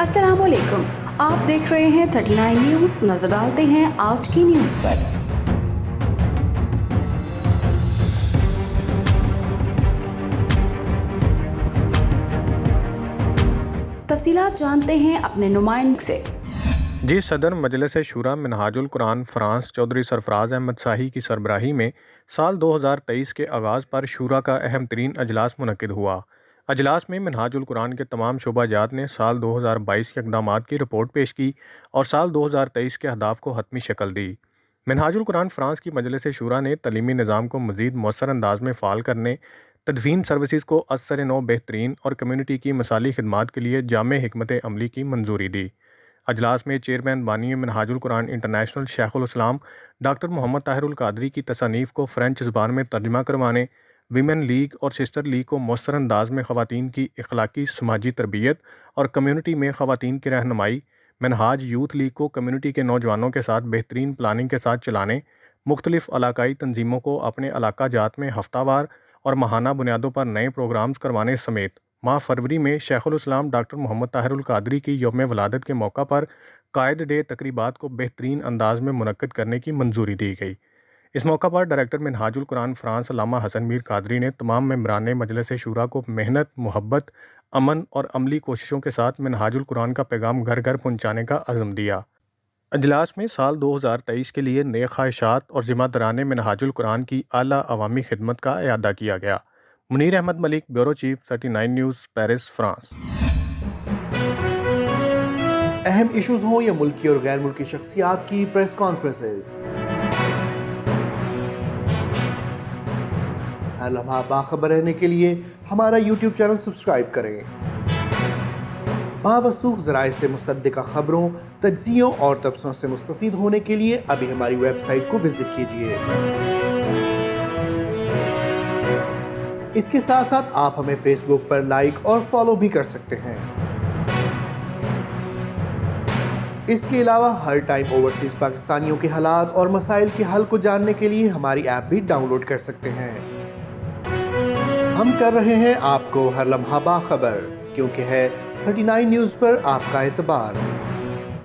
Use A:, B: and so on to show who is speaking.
A: अस्सलाम वालेकुम, आप देख रहे हैं 39 न्यूज़। नजर डालते हैं आज की न्यूज़ पर। तफसीलात जानते हैं अपने नुमाइंदे से।
B: जी, सदर मजलिस शूरा मिनहाजुल कुरान फ्रांस चौधरी सरफराज अहमद शाही की सरबराही में साल 2023 के आगाज़ पर शूरा का अहम तरीन अजलास मुनक्किद हुआ। अजलास में मिनहाजुल कुरान के तमाम शोबाजात ने साल 2022 के इक़दामात की रिपोर्ट पेश की और साल 2023 के अहदाफ को हतमी शक्ल दी। मिनहाजुल कुरान फ्रांस की मजलिस शूरा ने तलीमी निज़ाम को मज़ीद मौसर अंदाज में फ़ाल करने, तदफीन सर्विसेज को असर नौ बेहतरीन और कम्यूनिटी की मसाली खिदमात के लिए जामे हिकमत अमली की मंजूरी दी। अजलास में चेयरमैन बानी मिनहाजुल कुरान इंटरनेशनल शेखुल इस्लाम डॉक्टर मोहम्मद ताहिरुल कादरी की तसानीफ़ को फ़्रेंच ज़बान में तर्जमा करवाने, वीमेन लीग और सिस्टर लीग को मौसर अंदाज में ख़वातीन की इखलाकी समाजी तरबियत और कम्यूनिटी में ख़वातीन की रहनुमाई, मिनहाज यूथ लीग को कम्यूनिटी के नौजवानों के साथ बेहतरीन प्लानिंग के साथ चलाने, मुख्तलिफ़ इलाकाई तंजीमों को अपने इलाका जात में हफ्तावार और माहाना बुनियादों पर नए प्रोग्राम्स करवाने समेत माह फरवरी में शेखुल इस्लाम डॉक्टर मोहम्मद ताहिरुल कादरी की यौम वलादत के मौका पर कायद डे तकरीबात को बेहतरीन अंदाज में मुनक्किद करने की मंजूरी दी गई। इस मौका पर डायरेक्टर मिनहाजुल कुरान फ्रांस अल्लामा हसन मीर कादरी ने तमाम मेंबरान मजलिस शूरा को मेहनत, मोहब्बत, अमन और अमली कोशिशों के साथ मिनहाजुल कुरान का पैगाम घर घर पहुँचाने का अज़म दिया। अजलास में साल 2023 के लिए नए ख्वाहिशात और ज़िम्मेदारान मिनहाजुल कुरान की आला अवामी खिदमत का इयादा किया गया। Munir Ahmad Malik, bureau chief, 39 news, Paris, France.
C: अहम इश्यूज हों या मुल्की और गैर मुल्की शख्सियात की प्रेस कॉन्फ्रेंसेस, हर लम्हा बाखबर रहने के लिए हमारा यूट्यूब चैनल सब्सक्राइब करें। बावसूख ज़राए से मुसद्दिक़ा खबरों, तज्ज़ियों और तबसरों से मुस्तफ़ीद होने के लिए अभी हमारी वेबसाइट को विजिट कीजिए। इसके साथ साथ आप हमें फेसबुक पर लाइक और फॉलो भी कर सकते हैं। इसके अलावा हर टाइम ओवरसीज़ पाकिस्तानियों के हालात और मसाइल के हल को जानने के लिए हमारी ऐप भी डाउनलोड कर सकते हैं। हम कर रहे हैं आपको हर लम्हा बाखबर, क्योंकि है 39 न्यूज़ पर आपका एतबार।